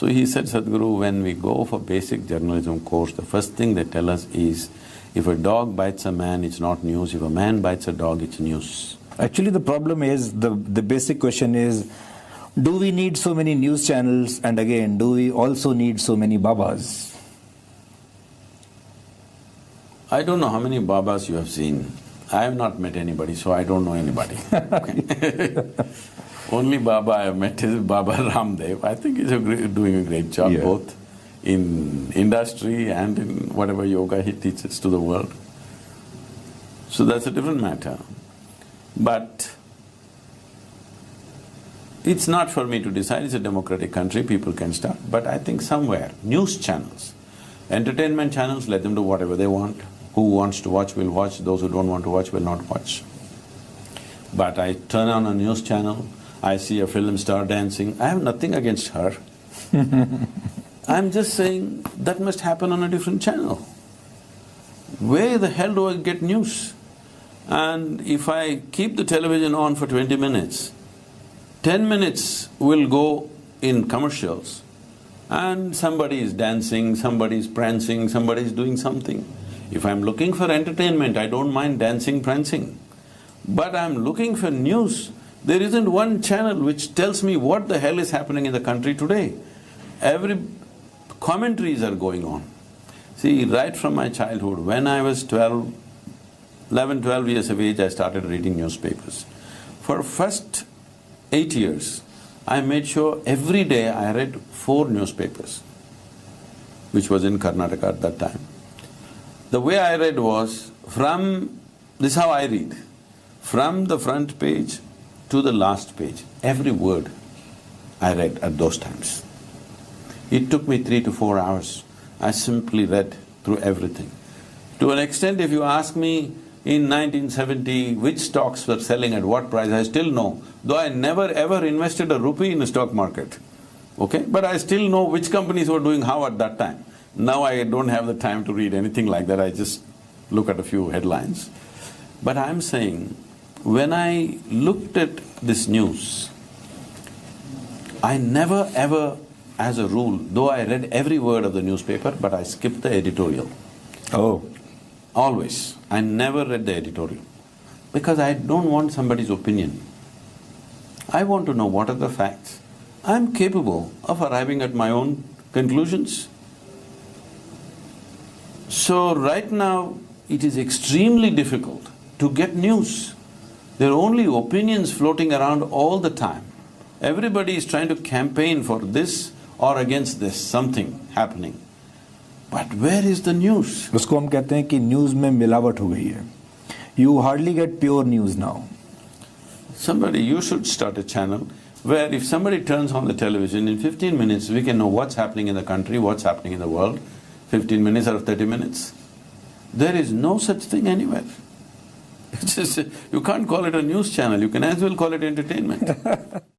So he said, Sadhguru, when we go for basic journalism course, the first thing they tell us is, if a dog bites a man, it's not news. If a man bites a dog, it's news. Actually, the problem is, the basic question is, do we need so many news channels? And again, do we also need so many Babas? I don't know how many Babas you have seen. I have not met anybody, so I don't know anybody. Only Baba I have met is Baba Ramdev. I think he's doing a great job, both in industry and in whatever yoga he teaches to the world. So that's a different matter. But it's not for me to decide, it's a democratic country, people can start. But I think somewhere, news channels, entertainment channels, let them do whatever they want. Who wants to watch will watch, those who don't want to watch will not watch. But I turn on a news channel, I see a film star dancing, I have nothing against her. I'm just saying that must happen on a different channel. Where the hell do I get news? And if I keep the television on for 20 minutes, 10 minutes will go in commercials and somebody is dancing, somebody is prancing, somebody is doing something. If I'm looking for entertainment, I don't mind dancing, prancing. But I'm looking for news. There isn't one channel which tells me what the hell is happening in the country today. Every commentaries are going on. See, right from my childhood, when I was 11, 12 years of age, I started reading newspapers. For first 8 years, I made sure every day I read 4 newspapers, which was in Karnataka at that time. The way I read was, this is how I read, from the front page to the last page, every word I read at those times. It took me 3 to 4 hours. I simply read through everything. To an extent, if you ask me in 1970 which stocks were selling at what price, I still know, though I never ever invested a rupee in the stock market, okay? But I still know which companies were doing how at that time. Now I don't have the time to read anything like that, I just look at a few headlines. But I'm saying, when I looked at this news, I never ever, as a rule, though I read every word of the newspaper, but I skipped the editorial. Oh. Always. I never read the editorial, because I don't want somebody's opinion. I want to know what are the facts. I'm capable of arriving at my own conclusions. So right now, it is extremely difficult to get news. There are only opinions floating around all the time. Everybody is trying to campaign for this or against this, something happening. But where is the news? उसको हम कहते हैं कि news में मिलावट हो गई है. You hardly get pure news now. Somebody, you should start a channel where if somebody turns on the television, in 15 minutes we can know what's happening in the country, what's happening in the world, 15 minutes out of 30 minutes. There is no such thing anywhere. It's just, you can't call it a news channel, you can as well call it entertainment.